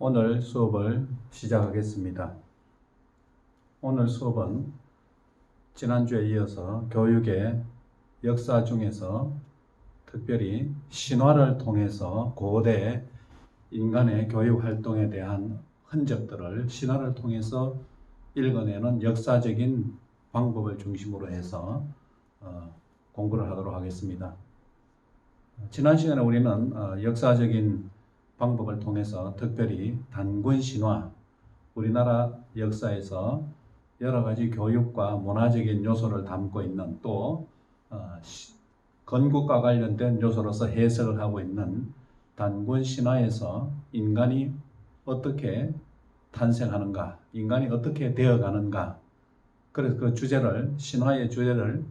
오늘 수업을 시작하겠습니다. 오늘 수업은 지난주에 이어서 교육의 역사 중에서 특별히 신화를 통해서 고대 인간의 교육 활동에 대한 흔적들을 신화를 통해서 읽어내는 역사적인 방법을 중심으로 해서 공부를 하도록 하겠습니다. 지난 시간에 우리는 역사적인 방법을 통해서 특별히 단군 신화, 우리나라 역사에서 여러 가지 교육과 문화적인 요소를 담고 있는 또 건국과 관련된 요소로서 해석을 하고 있는 단군 신화에서 인간이 어떻게 탄생하는가, 인간이 어떻게 되어가는가, 그래서 그 주제를, 신화의 주제를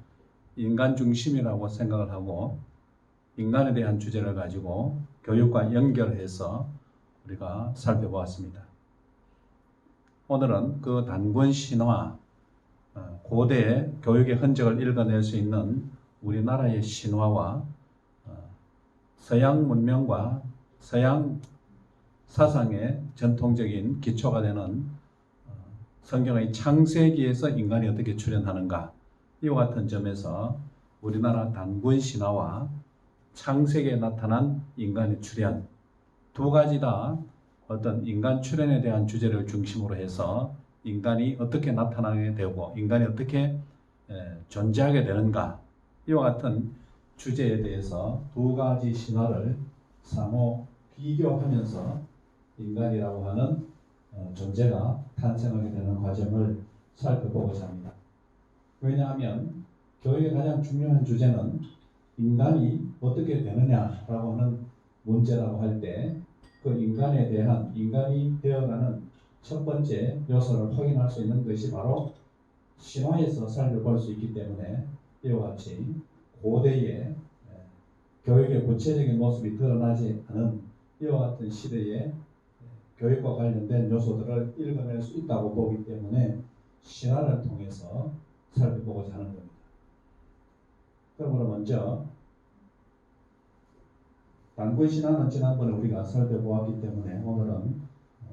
인간 중심이라고 생각을 하고 인간에 대한 주제를 가지고 교육과 연결해서 우리가 살펴보았습니다. 오늘은 그 단군 신화, 고대의 교육의 흔적을 읽어낼 수 있는 우리나라의 신화와 서양 문명과 서양 사상의 전통적인 기초가 되는 성경의 창세기에서 인간이 어떻게 출현하는가, 이와 같은 점에서 우리나라 단군 신화와 창세기에 나타난 인간의 출현, 두 가지 다 어떤 인간 출현에 대한 주제를 중심으로 해서 인간이 어떻게 나타나게 되고 인간이 어떻게 존재하게 되는가, 이와 같은 주제에 대해서 두 가지 신화를 상호 비교하면서 인간이라고 하는 존재가 탄생하게 되는 과정을 살펴보고자 합니다. 왜냐하면 교육의 가장 중요한 주제는 인간이 어떻게 되느냐라고 하는 문제라고 할 때 그 인간에 대한, 인간이 되어가는 첫 번째 요소를 확인할 수 있는 것이 바로 신화에서 살펴볼 수 있기 때문에 이와 같이 고대의 교육의 구체적인 모습이 드러나지 않은 이와 같은 시대의 교육과 관련된 요소들을 읽어낼 수 있다고 보기 때문에 신화를 통해서 살펴보고자 하는 겁니다. 그러므로 먼저 단군 신화는 지난번에 우리가 살펴보았기 때문에 오늘은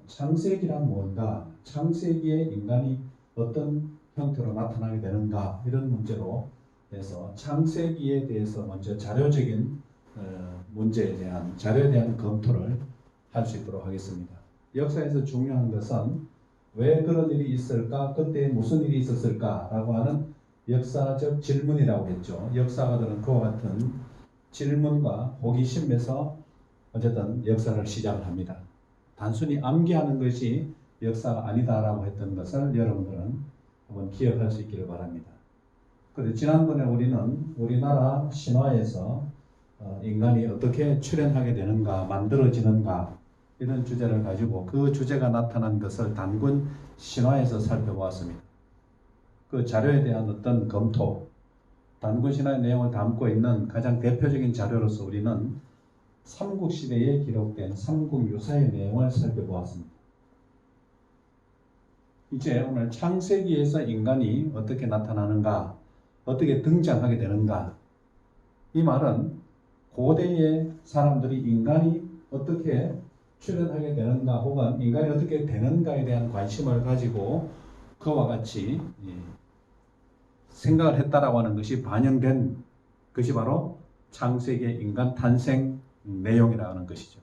창세기란 뭔가, 창세기에 인간이 어떤 형태로 나타나게 되는가, 이런 문제로 해서 창세기에 대해서 먼저 자료적인 문제에 대한, 자료에 대한 검토를 할 수 있도록 하겠습니다. 역사에서 중요한 것은 왜 그런 일이 있을까, 그때 무슨 일이 있었을까 라고 하는 역사적 질문이라고 했죠. 역사가들은 그와 같은 질문과 호기심에서 어쨌든 역사를 시작을 합니다. 단순히 암기하는 것이 역사가 아니다라고 했던 것을 여러분들은 한번 기억할 수 있기를 바랍니다. 그런데 지난번에 우리는 우리나라 신화에서 인간이 어떻게 출현하게 되는가, 만들어지는가, 이런 주제를 가지고 그 주제가 나타난 것을 단군 신화에서 살펴보았습니다. 그 자료에 대한 어떤 검토, 단군 신화의 내용을 담고 있는 가장 대표적인 자료로서 우리는 삼국시대에 기록된 삼국유사의 내용을 살펴보았습니다. 이제 오늘 창세기에서 인간이 어떻게 나타나는가, 어떻게 등장하게 되는가, 이 말은 고대의 사람들이 인간이 어떻게 출현하게 되는가 혹은 인간이 어떻게 되는가에 대한 관심을 가지고 그와 같이 생각을 했다라고 하는 것이 반영된 것이 바로 창세기의 인간 탄생 내용이라는 것이죠.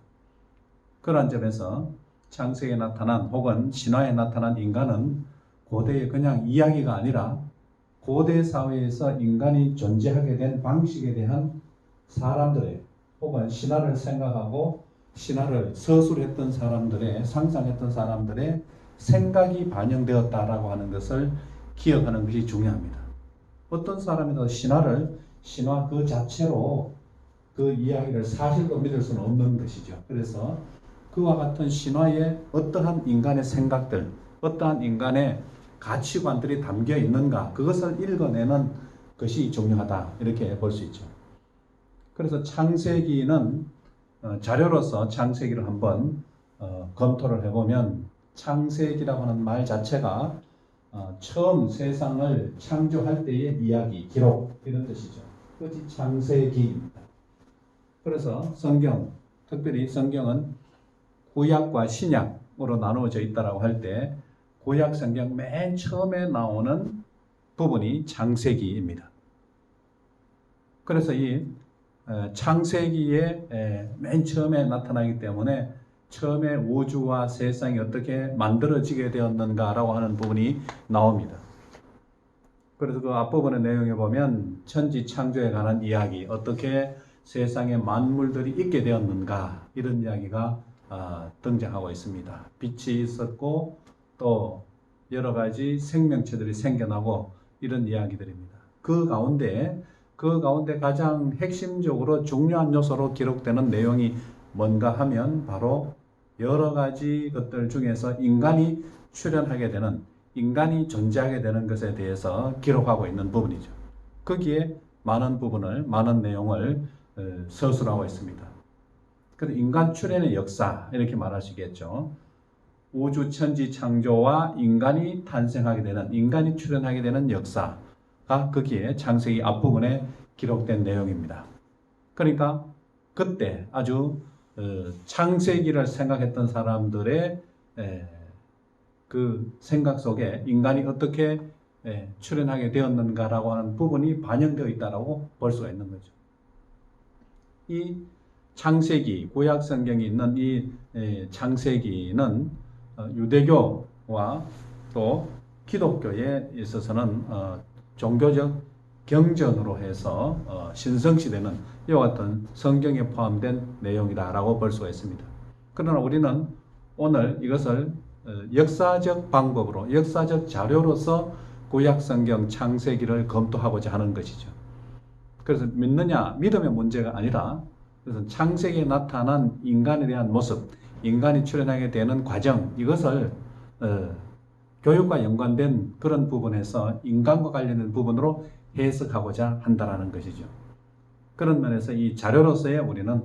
그런 점에서 창세기에 나타난 혹은 신화에 나타난 인간은 고대의 그냥 이야기가 아니라 고대 사회에서 인간이 존재하게 된 방식에 대한 사람들의 혹은 신화를 생각하고 신화를 서술했던 사람들의, 상상했던 사람들의 생각이 반영되었다라고 하는 것을 기억하는 것이 중요합니다. 어떤 사람이라도 신화 그 자체로 그 이야기를 사실로 믿을 수는 없는 것이죠. 그래서 그와 같은 신화에 어떠한 인간의 생각들, 어떠한 인간의 가치관들이 담겨 있는가, 그것을 읽어내는 것이 중요하다, 이렇게 볼 수 있죠. 그래서 창세기는 자료로서 창세기를 한번 검토를 해보면 창세기라고 하는 말 자체가 처음 세상을 창조할 때의 이야기, 기록, 이런 뜻이죠. 그것이 창세기입니다. 그래서 성경, 특별히 성경은 구약과 신약, 부분으로 나누어져 있다라고 할 때 구약 성경 맨 처음에 나오는 부분이 창세기입니다. 그래서 이 창세기에 맨 처음에 나타나기 때문에 처음에 우주와 세상이 어떻게 만들어지게 되었는가라고 하는 부분이 나옵니다. 그래서 그 앞부분의 내용에 보면 천지 창조에 관한 이야기, 어떻게 세상에 만물들이 있게 되었는가, 이런 이야기가 등장하고 있습니다. 빛이 있었고 또 여러 가지 생명체들이 생겨나고 이런 이야기들입니다. 그 가운데 가장 핵심적으로 중요한 요소로 기록되는 내용이 뭔가 하면 바로 여러 가지 것들 중에서 인간이 출현하게 되는, 인간이 존재하게 되는 것에 대해서 기록하고 있는 부분이죠. 거기에 많은 내용을 서술하고 있습니다. 그래서 인간 출현의 역사, 이렇게 말할 수 있겠죠. 우주 천지 창조와 인간이 탄생하게 되는, 인간이 출현하게 되는 역사가 거기에 창세기 앞부분에 기록된 내용입니다. 그러니까 그때 아주 창세기를 생각했던 사람들의 그 생각 속에 인간이 어떻게 출현하게 되었는가라고 하는 부분이 반영되어 있다고 볼 수가 있는 거죠. 이 창세기, 구약 성경이 있는 이 창세기는 유대교와 또 기독교에 있어서는 종교적 경전으로 해서 신성시되는 이와 같은 성경에 포함된 내용이다라고 볼 수가 있습니다. 그러나 우리는 오늘 이것을 역사적 방법으로, 역사적 자료로서 구약 성경 창세기를 검토하고자 하는 것이죠. 그래서 믿느냐, 믿음의 문제가 아니라 그래서 창세기에 나타난 인간에 대한 모습, 인간이 출현하게 되는 과정, 이것을 교육과 연관된 그런 부분에서 인간과 관련된 부분으로 해석하고자 한다는 것이죠. 그런 면에서 이 자료로서의 우리는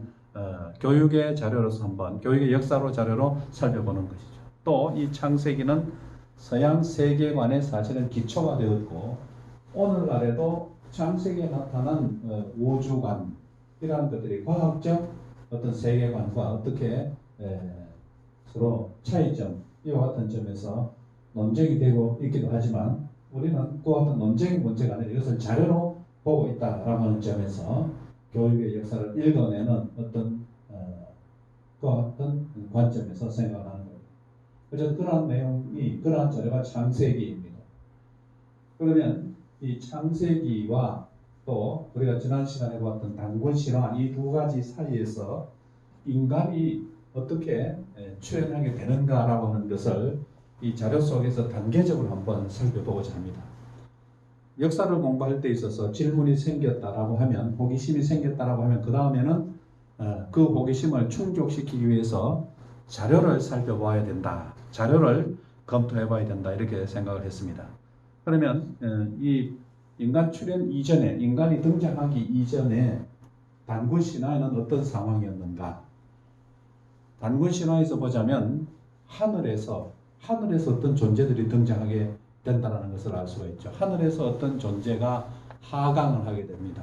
교육의 자료로서 한번, 교육의 역사로 자료로 살펴보는 것이죠. 또 이 창세기는 서양 세계관의 사실은 기초가 되었고, 오늘날에도 창세기에 나타난 우주관, 이러한 것들이 과학적 어떤 세계관과 어떻게 서로 차이점, 이와 같은 점에서 논쟁이 되고 있기도 하지만, 우리는 그와 같은 논쟁의 문제가 아니라 이것을 자료로 보고 있다라고 하는 점에서 교육의 역사를 읽어내는 어떤 그와 같은 관점에서 생각하는 겁니다. 그래서 그러한 내용이, 그러한 자료가 창세기입니다. 그러면 이 창세기와 또 우리가 지난 시간에 보았던 단군신화, 이 두 가지 사이에서 인간이 어떻게 출현하게 되는가라고 하는 것을 이 자료 속에서 단계적으로 한번 살펴보고자 합니다. 역사를 공부할 때 있어서 질문이 생겼다라고 하면, 호기심이 생겼다라고 하면 그 다음에는 그 호기심을 충족시키기 위해서 자료를 살펴봐야 된다, 자료를 검토해 봐야 된다, 이렇게 생각을 했습니다. 그러면 이 인간 출현 이전에, 인간이 등장하기 이전에 단군 신화에는 어떤 상황이었는가? 단군 신화에서 보자면 하늘에서 어떤 존재들이 등장하게 된다는 것을 알 수가 있죠. 하늘에서 어떤 존재가 하강을 하게 됩니다.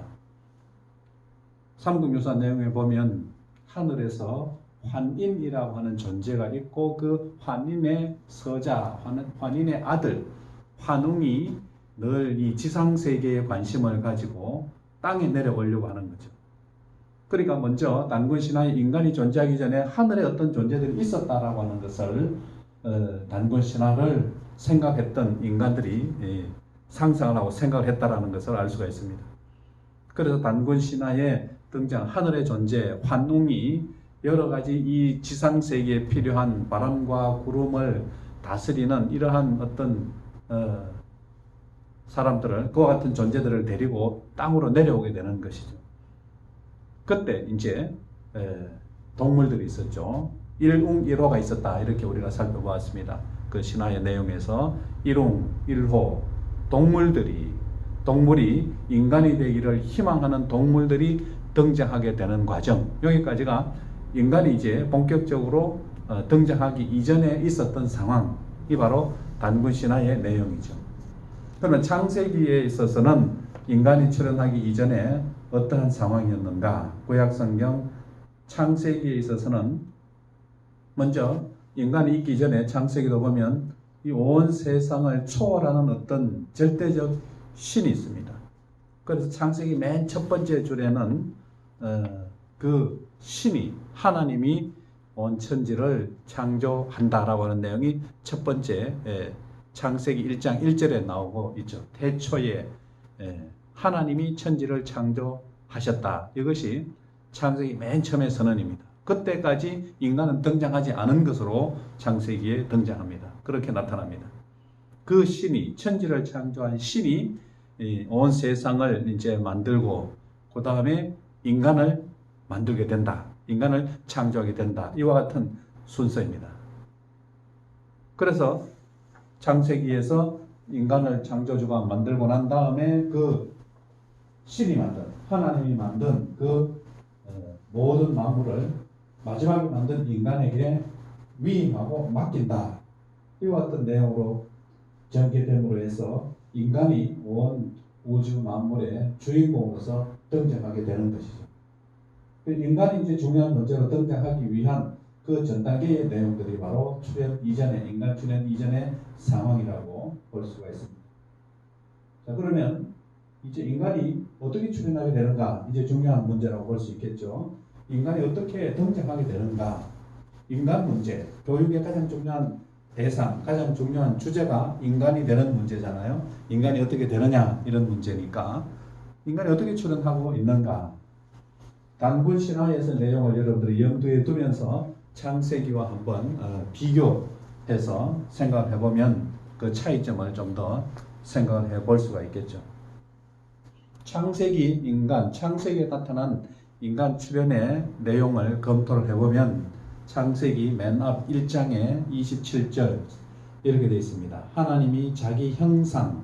삼국유사 내용에 보면 하늘에서 환인이라고 하는 존재가 있고, 그 환인의 서자, 환인의 아들 환웅이 늘 이 지상세계에 관심을 가지고 땅에 내려오려고 하는 거죠. 그러니까 먼저 단군신화에 인간이 존재하기 전에 하늘에 어떤 존재들이 있었다라고 하는 것을 단군신화를 생각했던 인간들이 상상을 하고 생각을 했다라는 것을 알 수가 있습니다. 그래서 단군신화에 등장 하늘의 존재 환웅이 여러 가지 이 지상세계에 필요한 바람과 구름을 다스리는 이러한 어떤 사람들을, 그와 같은 존재들을 데리고 땅으로 내려오게 되는 것이죠. 그때 이제 동물들이 있었죠. 일웅 일호가 있었다, 이렇게 우리가 살펴보았습니다. 그 신화의 내용에서 일웅 일호, 동물이 인간이 되기를 희망하는 동물들이 등장하게 되는 과정, 여기까지가 인간이 이제 본격적으로 등장하기 이전에 있었던 상황이 바로 단군 신화의 내용이죠. 그러면 창세기에 있어서는 인간이 출현하기 이전에 어떠한 상황이었는가? 구약 성경 창세기에 있어서는 먼저 인간이 있기 전에 창세기도 보면 이 온 세상을 초월하는 어떤 절대적 신이 있습니다. 그래서 창세기 맨 첫 번째 줄에는 그 신이 하나님이 온 천지를 창조한다라고 하는 내용이 첫 번째 창세기 1장 1절에 나오고 있죠. 태초에 하나님이 천지를 창조하셨다. 이것이 창세기 맨 처음의 선언입니다. 그때까지 인간은 등장하지 않은 것으로 창세기에 등장합니다. 그렇게 나타납니다. 그 신이, 천지를 창조한 신이 온 세상을 이제 만들고 그 다음에 인간을 만들게 된다. 인간을 창조하게 된다. 이와 같은 순서입니다. 그래서 창세기에서 인간을 창조주가 만들고 난 다음에 그 신이 만든, 하나님이 만든 그 모든 만물을 마지막에 만든 인간에게 위임하고 맡긴다. 이와 같은 내용으로 전개됨으로 해서 인간이 온 우주 만물의 주인공으로서 등장하게 되는 것이죠. 인간이 이제 중요한 문제로 등장하기 위한 그 전 단계의 내용들이 바로 출현 이전의, 인간 출현 이전의 상황이라고 볼 수가 있습니다. 자, 그러면 이제 인간이 어떻게 출현하게 되는가? 이제 중요한 문제라고 볼 수 있겠죠. 인간이 어떻게 등장하게 되는가? 인간 문제, 교육의 가장 중요한 대상, 가장 중요한 주제가 인간이 되는 문제잖아요. 인간이 어떻게 되느냐 이런 문제니까 인간이 어떻게 출현하고 있는가? 단군 신화에서 내용을 여러분들이 염두에 두면서 창세기와 한번 비교해서 생각을 해보면 그 차이점을 좀 더 생각을 해볼 수가 있겠죠. 창세기 인간, 창세기에 나타난 인간 출현의 내용을 검토를 해보면 창세기 맨 앞 1장에 27절 이렇게 되어 있습니다. 하나님이 자기 형상,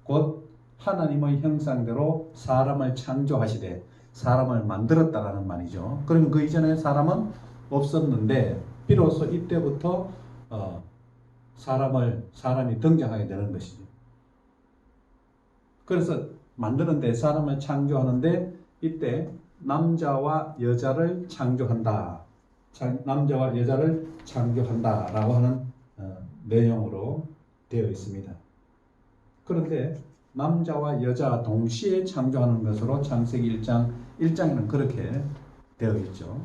곧 하나님의 형상대로 사람을 창조하시되 사람을 만들었다라는 말이죠. 그러면 그 이전에 사람은 없었는데 비로소 이때부터 사람이 등장하게 되는 것이죠. 그래서 만드는데 사람을 창조하는데 이때 남자와 여자를 창조한다. 남자와 여자를 창조한다라고 하는 내용으로 되어 있습니다. 그런데 남자와 여자 동시에 창조하는 것으로 창세기 1장에는 그렇게 되어 있죠.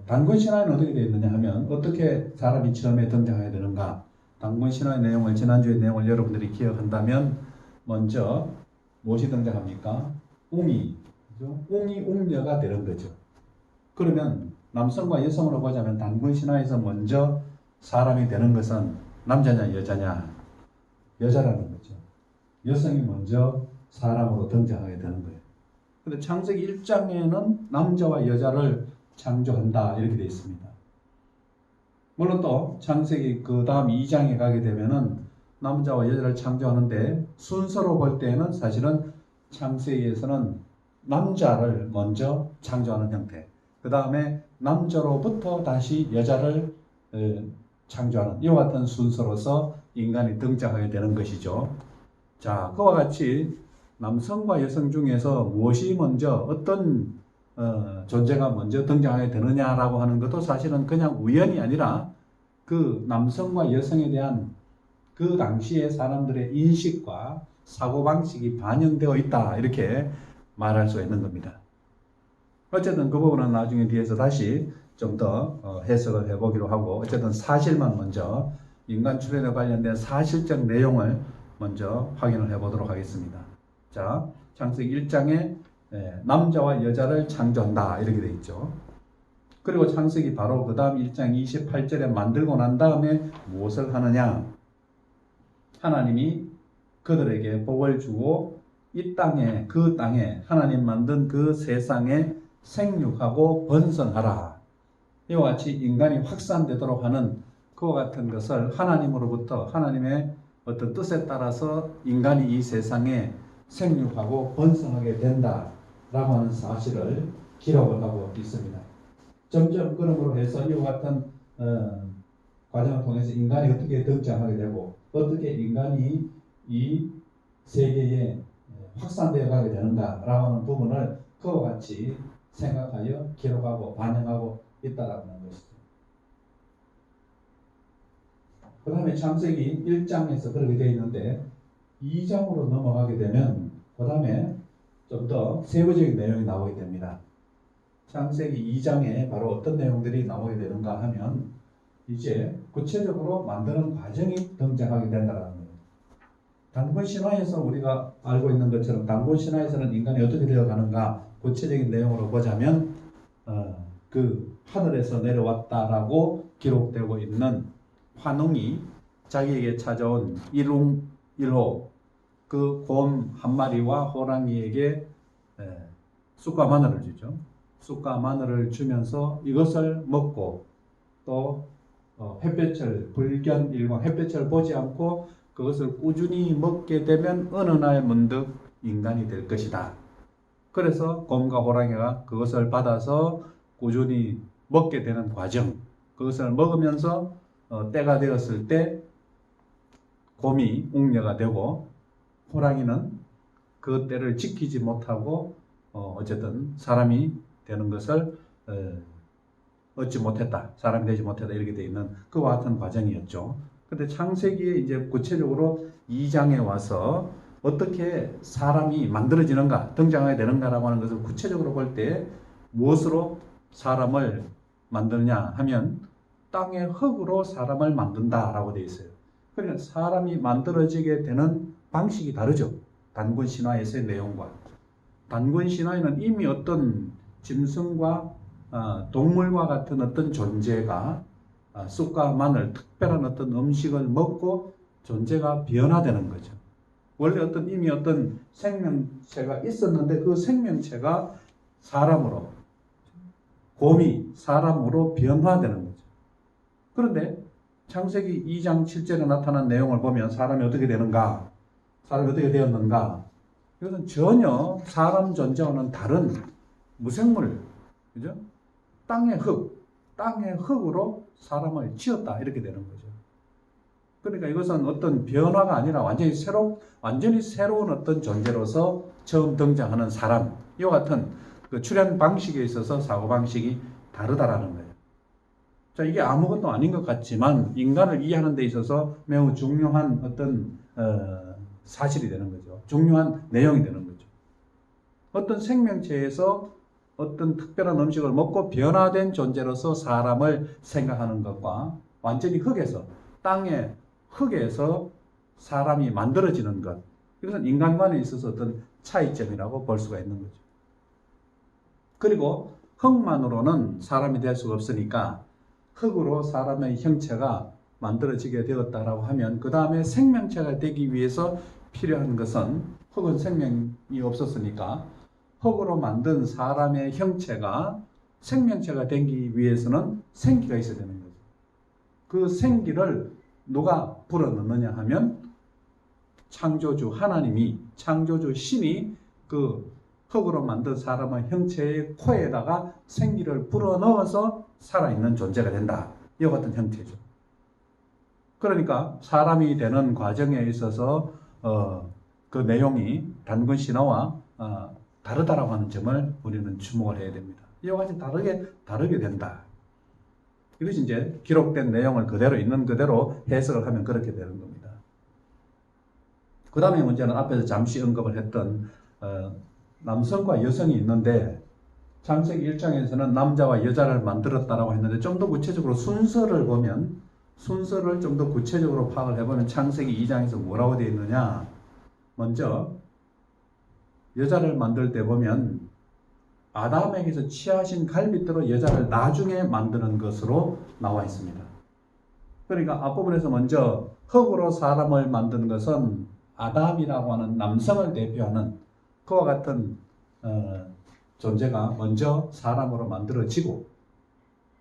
단군 신화에는 어떻게 되어 있느냐 하면 어떻게 사람이 처음에 등장하게 되는가? 단군 신화의 내용을 지난주의 내용을 여러분들이 기억한다면 먼저 무엇이 등장합니까? 웅이, 그죠? 웅이 웅녀가 되는 거죠. 그러면 남성과 여성으로 보자면 단군 신화에서 먼저 사람이 되는 것은 남자냐 여자냐? 여자라는 거죠. 여성이 먼저 사람으로 등장하게 되는 거예요. 그런데 창세기 1장에는 남자와 여자를 창조한다 이렇게 되어 있습니다. 물론 또 창세기 그 다음 2장에 가게 되면은 남자와 여자를 창조하는데 순서로 볼 때는 사실은 창세기에서는 남자를 먼저 창조하는 형태, 그 다음에 남자로부터 다시 여자를 창조하는 이와 같은 순서로서 인간이 등장하게 되는 것이죠. 자, 그와 같이 남성과 여성 중에서 무엇이 먼저 어떤 존재가 먼저 등장하게 되느냐라고 하는 것도 사실은 그냥 우연이 아니라 그 남성과 여성에 대한 그 당시의 사람들의 인식과 사고방식이 반영되어 있다 이렇게 말할 수 있는 겁니다. 어쨌든 그 부분은 나중에 뒤에서 다시 좀 더 해석을 해보기로 하고 어쨌든 사실만 먼저 인간 출현에 관련된 사실적 내용을 먼저 확인을 해보도록 하겠습니다. 자, 창세기 1장에 남자와 여자를 창조한다 이렇게 되어 있죠. 그리고 창세기 바로 그 다음 1장 28절에 만들고 난 다음에 무엇을 하느냐? 하나님이 그들에게 복을 주고 이 땅에 그 땅에 하나님 만든 그 세상에 생육하고 번성하라. 이와 같이 인간이 확산되도록 하는 그와 같은 것을 하나님으로부터 하나님의 어떤 뜻에 따라서 인간이 이 세상에 생육하고 번성하게 된다라고 하는 사실을 기록을 하고 있습니다. 점점 그러므로 해서 이와 같은 과정을 통해서 인간이 어떻게 등장하게 되고 어떻게 인간이 이 세계에 확산되어 가게 되는가라고 하는 부분을 그와 같이 생각하여 기록하고 반영하고 있다라고 하는 것이죠. 그 다음에 창세기 1장에서 그렇게 되어 있는데 2장으로 넘어가게 되면 그 다음에 좀 더 세부적인 내용이 나오게 됩니다. 창세기 2장에 바로 어떤 내용들이 나오게 되는가 하면 이제 구체적으로 만드는 과정이 등장하게 된다는 거예요. 단군 신화에서 우리가 알고 있는 것처럼 단군 신화에서는 인간이 어떻게 되어가는가 구체적인 내용으로 보자면 그 하늘에서 내려왔다라고 기록되고 있는 환웅이 자기에게 찾아온 일홍 그 곰 한 마리와 호랑이에게 쑥과 마늘을 주죠. 쑥과 마늘을 주면서 이것을 먹고 또 햇볕을 불견 일광 햇볕을 보지 않고 그것을 꾸준히 먹게 되면 어느 날 문득 인간이 될 것이다. 그래서 곰과 호랑이가 그것을 받아서 꾸준히 먹게 되는 과정, 그것을 먹으면서 때가 되었을 때 곰이 웅녀가 되고 호랑이는 그 때를 지키지 못하고 어쨌든 사람이 되는 것을 얻지 못했다. 사람이 되지 못했다. 이렇게 되어 있는 그와 같은 과정이었죠. 근데 창세기에 이제 구체적으로 2장에 와서 어떻게 사람이 만들어지는가, 등장하게 되는가라고 하는 것을 구체적으로 볼 때 무엇으로 사람을 만드느냐 하면 땅의 흙으로 사람을 만든다라고 되어 있어요. 그러니까 사람이 만들어지게 되는 방식이 다르죠. 단군 신화에서의 내용과. 단군 신화에는 이미 어떤 짐승과 동물과 같은 어떤 존재가 쑥과 마늘, 특별한 어떤 음식을 먹고 존재가 변화되는 거죠. 원래 이미 어떤 생명체가 있었는데 그 생명체가 사람으로, 곰이 사람으로 변화되는 거죠. 그런데 창세기 2장 7절에 나타난 내용을 보면 사람이 어떻게 되는가, 사람이 어떻게 되었는가, 이것은 전혀 사람 존재와는 다른 무생물, 그죠? 땅의 흙으로 사람을 지었다. 이렇게 되는 거죠. 그러니까 이것은 어떤 변화가 아니라 완전히 새로운 어떤 존재로서 처음 등장하는 사람, 이와 같은 그 출현 방식에 있어서 사고방식이 다르다라는 거예요. 자, 이게 아무것도 아닌 것 같지만 인간을 이해하는 데 있어서 매우 중요한 어떤 사실이 되는 거죠. 중요한 내용이 되는 거죠. 어떤 생명체에서 어떤 특별한 음식을 먹고 변화된 존재로서 사람을 생각하는 것과 완전히 땅의 흙에서 사람이 만들어지는 것, 이것은 인간관에 있어서 어떤 차이점이라고 볼 수가 있는 거죠. 그리고 흙만으로는 사람이 될 수가 없으니까 흙으로 사람의 형체가 만들어지게 되었다라고 하면 그 다음에 생명체가 되기 위해서 필요한 것은 흙은 생명이 없었으니까 흙으로 만든 사람의 형체가 생명체가 되기 위해서는 생기가 있어야 되는 거죠. 그 생기를 누가 불어넣느냐 하면 창조주 하나님이, 창조주 신이 그 흙으로 만든 사람의 형체의 코에다가 생기를 불어넣어서 살아있는 존재가 된다. 이와 같은 형태죠. 그러니까 사람이 되는 과정에 있어서 그 내용이 단군 신화와 다르다라고 하는 점을 우리는 주목을 해야 됩니다. 이와 같이 다르게 된다. 이것이 이제 기록된 내용을 그대로 있는 그대로 해석을 하면 그렇게 되는 겁니다. 그 다음에 문제는 앞에서 잠시 언급을 했던 남성과 여성이 있는데 창세기 1장에서는 남자와 여자를 만들었다라고 했는데 좀 더 구체적으로 순서를 좀 더 구체적으로 파악을 해보면 창세기 2장에서 뭐라고 되어 있느냐, 먼저 여자를 만들 때 보면 아담에게서 취하신 갈빗대로 여자를 나중에 만드는 것으로 나와 있습니다. 그러니까 앞부분에서 먼저 흙으로 사람을 만든 것은 아담이라고 하는 남성을 대표하는 그와 같은 존재가 먼저 사람으로 만들어지고,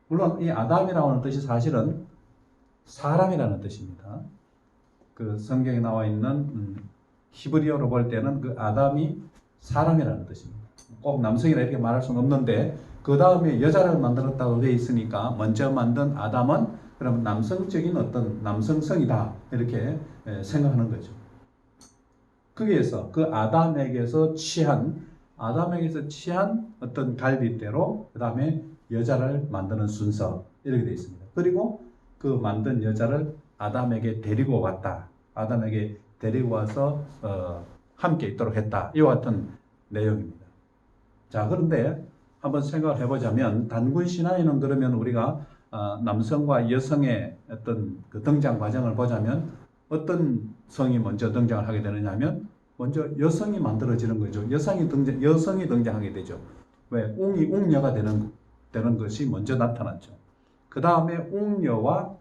물론 이 아담이라고 하는 뜻이 사실은 사람이라는 뜻입니다. 그 성경에 나와 있는 히브리어로 볼 때는 그 아담이 사람이라는 뜻입니다. 꼭 남성이라 이렇게 말할 수는 없는데 그 다음에 여자를 만들었다고 되어 있으니까 먼저 만든 아담은 그럼 남성적인 어떤 남성성이다 이렇게 생각하는 거죠. 거기에서 그 아담에게서 취한 어떤 갈빗대로 그 다음에 여자를 만드는 순서 이렇게 되어 있습니다. 그리고 그 만든 여자를 아담에게 데리고 왔다. 아담에게 데리고 와서 함께 있도록 했다. 이와 같은 내용입니다. 자, 그런데 한번 생각을 해보자면 단군 신화에는 그러면 우리가 남성과 여성의 어떤 그 등장 과정을 보자면 어떤 성이 먼저 등장을 하게 되느냐 하면 먼저 여성이 만들어지는 거죠. 여성이 등장하게 되죠. 왜? 웅이 웅녀가 되는 것이 먼저 나타났죠. 그 다음에 웅녀와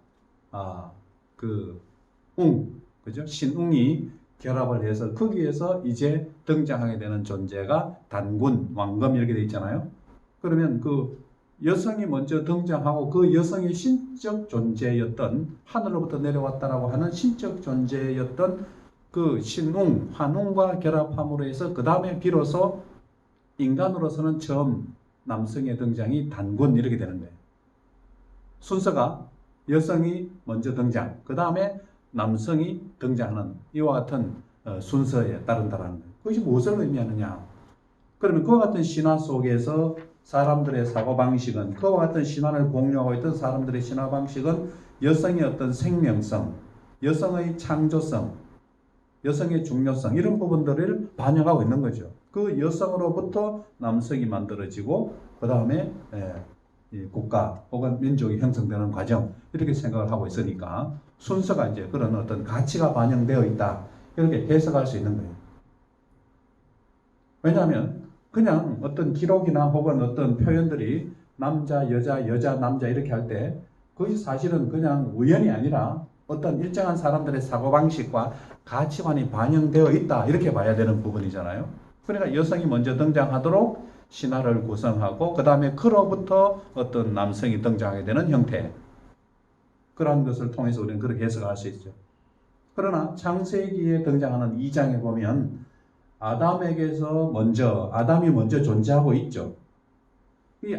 그죠? 신웅이 결합을 해서 거기에서 이제 등장하게 되는 존재가 단군, 왕금 이렇게 돼 있잖아요. 그러면 그 여성이 먼저 등장하고 그 여성이 신적 존재였던 하늘로부터 내려왔다라고 하는 신적 존재였던 그 신웅, 환웅과 결합함으로 해서 그 다음에 비로소 인간으로서는 처음 남성의 등장이 단군 이렇게 되는 거예요. 순서가 여성이 먼저 등장, 그 다음에 남성이 등장하는 이와 같은 순서에 따른다라는 거예요. 그것이 무엇을 의미하느냐? 그러면 그와 같은 신화 속에서 사람들의 사고방식은, 그와 같은 신화를 공유하고 있던 사람들의 신화방식은 여성의 어떤 생명성, 여성의 창조성, 여성의 중요성 이런 부분들을 반영하고 있는 거죠. 그 여성으로부터 남성이 만들어지고 그 다음에 국가 혹은 민족이 형성되는 과정 이렇게 생각을 하고 있으니까 순서가 이제 그런 어떤 가치가 반영되어 있다 이렇게 해석할 수 있는 거예요. 왜냐하면 그냥 어떤 기록이나 혹은 어떤 표현들이 남자, 여자, 남자 이렇게 할 때 그것이 사실은 그냥 우연이 아니라 어떤 일정한 사람들의 사고방식과 가치관이 반영되어 있다 이렇게 봐야 되는 부분이잖아요. 그러니까 여성이 먼저 등장하도록 신화를 구성하고 그 다음에 그로부터 어떤 남성이 등장하게 되는 형태, 그런 것을 통해서 우리는 그렇게 해석할 수 있죠. 그러나 창세기에 등장하는 2장에 보면 아담이 먼저 존재하고 있죠. 이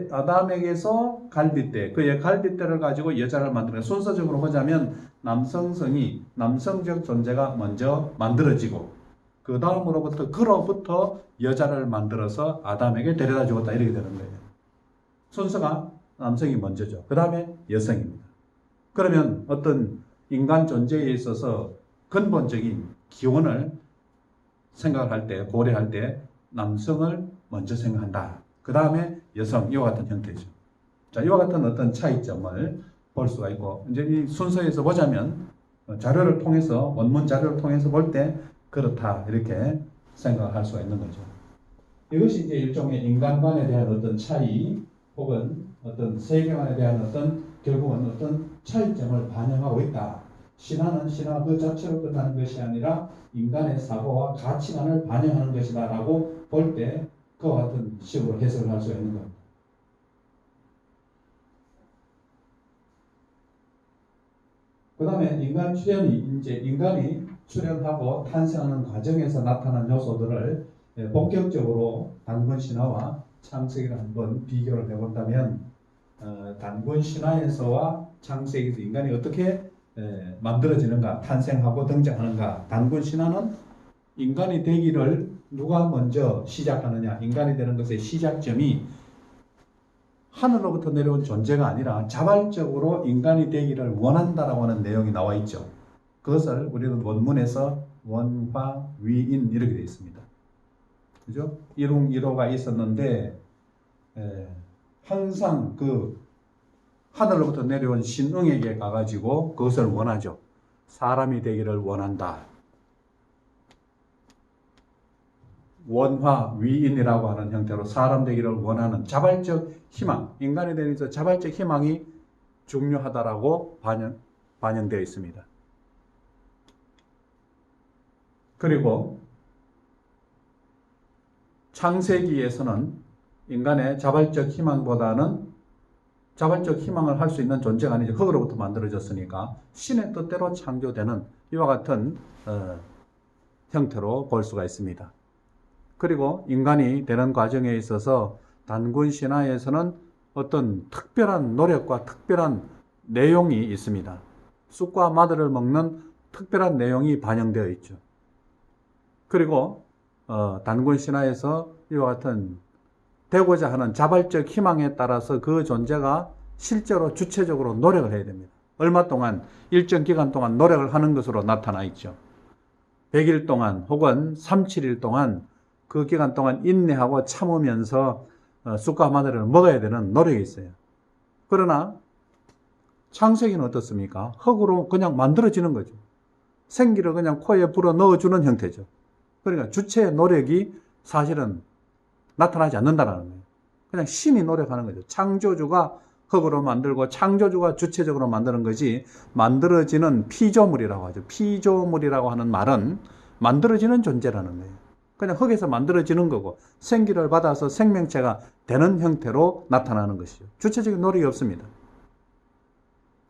아담에게서 갈빗대, 그의 갈빗대를 가지고 여자를 만드는, 순서적으로 보자면 남성적 존재가 먼저 만들어지고 그 다음으로부터 그로부터 여자를 만들어서 아담에게 데려다 주었다 이렇게 되는 거예요. 순서가 남성이 먼저죠. 그 다음에 여성입니다. 그러면 어떤 인간 존재에 있어서 근본적인 기원을 생각을 할 때, 고려할 때 남성을 먼저 생각한다. 그 다음에 여성, 이와 같은 형태죠. 자, 이와 같은 어떤 차이점을 볼 수가 있고, 이제 이 순서에서 보자면 자료를 통해서, 원문 자료를 통해서 볼 때 그렇다 이렇게 생각할 수가 있는 거죠. 이것이 이제 일종의 인간관에 대한 어떤 차이 혹은 어떤 세계관에 대한 결국은 어떤 차이점을 반영하고 있다. 신화는 신화 그 자체로 끝나는 것이 아니라 인간의 사고와 가치관을 반영하는 것이다 라고 볼 때 그와 같은 식으로 해석을 할 수 있는 겁니다. 그 다음에 인간이 출현하고 탄생하는 과정에서 나타난 요소들을 본격적으로 단군 신화와 창세기를 한번 비교를 해본다면 단군 신화에서와 창세기에서 인간이 어떻게 만들어지는가, 탄생하고 등장하는가. 단군 신화는 인간이 되기를 누가 먼저 시작하느냐, 인간이 되는 것의 시작점이 하늘로부터 내려온 존재가 아니라 자발적으로 인간이 되기를 원한다라고 하는 내용이 나와 있죠. 그것을 우리는 원문에서 원화위인 이렇게 되어 있습니다. 그죠? 일웅일호가 있었는데 항상 그 하늘로부터 내려온 신웅에게 가가지고 그것을 원하죠. 사람이 되기를 원한다. 원화위인이라고 하는 형태로 사람 되기를 원하는 자발적 희망, 인간에 대해서 자발적 희망이 중요하다라고 반영되어 있습니다. 그리고 창세기에서는 인간의 자발적 희망보다는 자발적 희망을 할 수 있는 존재가 아니죠. 흙으로부터 만들어졌으니까 신의 뜻대로 창조되는 이와 같은 형태로 볼 수가 있습니다. 그리고 인간이 되는 과정에 있어서 단군 신화에서는 어떤 특별한 노력과 특별한 내용이 있습니다. 쑥과 마늘을 먹는 특별한 내용이 반영되어 있죠. 그리고 단군 신화에서 이와 같은 되고자 하는 자발적 희망에 따라서 그 존재가 실제로 주체적으로 노력을 해야 됩니다. 얼마 동안 일정 기간 동안 노력을 하는 것으로 나타나 있죠. 100일 동안 혹은 3, 7일 동안 그 기간 동안 인내하고 참으면서 쑥과 마늘을 먹어야 되는 노력이 있어요. 그러나 창세기는 어떻습니까? 흙으로 그냥 만들어지는 거죠. 생기를 그냥 코에 불어 넣어주는 형태죠. 그러니까 주체의 노력이 사실은 나타나지 않는다는 거예요. 그냥 신이 노력하는 거죠. 창조주가 흙으로 만들고 창조주가 주체적으로 만드는 거지, 만들어지는 피조물이라고 하죠. 피조물이라고 하는 말은 만들어지는 존재라는 거예요. 그냥 흙에서 만들어지는 거고 생기를 받아서 생명체가 되는 형태로 나타나는 것이죠. 주체적인 노력이 없습니다.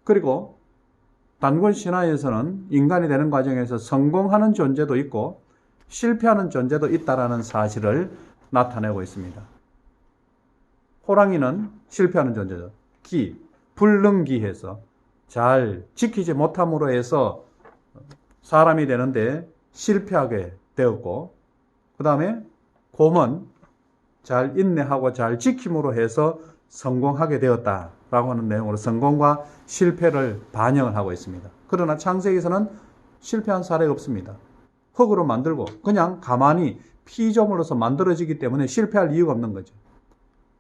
그리고 단군 신화에서는 인간이 되는 과정에서 성공하는 존재도 있고 실패하는 존재도 있다라는 사실을 나타내고 있습니다. 호랑이는 실패하는 존재죠. 불능기해서 잘 지키지 못함으로 해서 사람이 되는데 실패하게 되었고, 그 다음에 곰은 잘 인내하고 잘 지킴으로 해서 성공하게 되었다라고 하는 내용으로 성공과 실패를 반영을 하고 있습니다. 그러나 창세기에서는 실패한 사례가 없습니다. 흙으로 만들고 그냥 가만히 피조물로서 만들어지기 때문에 실패할 이유가 없는 거죠.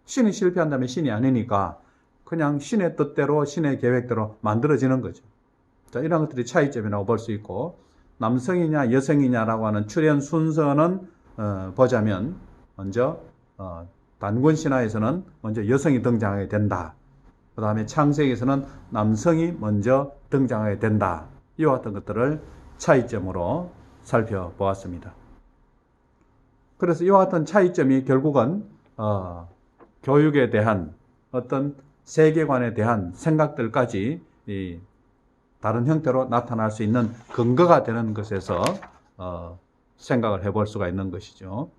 신이 실패한다면 신이 아니니까 그냥 신의 뜻대로 신의 계획대로 만들어지는 거죠. 자, 이런 것들이 차이점이라고 볼 수 있고, 남성이냐 여성이냐라고 하는 출현 순서는 보자면 먼저 단군 신화에서는 먼저 여성이 등장하게 된다. 그 다음에 창세기에서는 남성이 먼저 등장하게 된다. 이와 같은 것들을 차이점으로 살펴보았습니다. 그래서 이와 같은 차이점이 결국은 교육에 대한 어떤 세계관에 대한 생각들까지 다른 형태로 나타날 수 있는 근거가 되는 것에서 생각을 해볼 수가 있는 것이죠.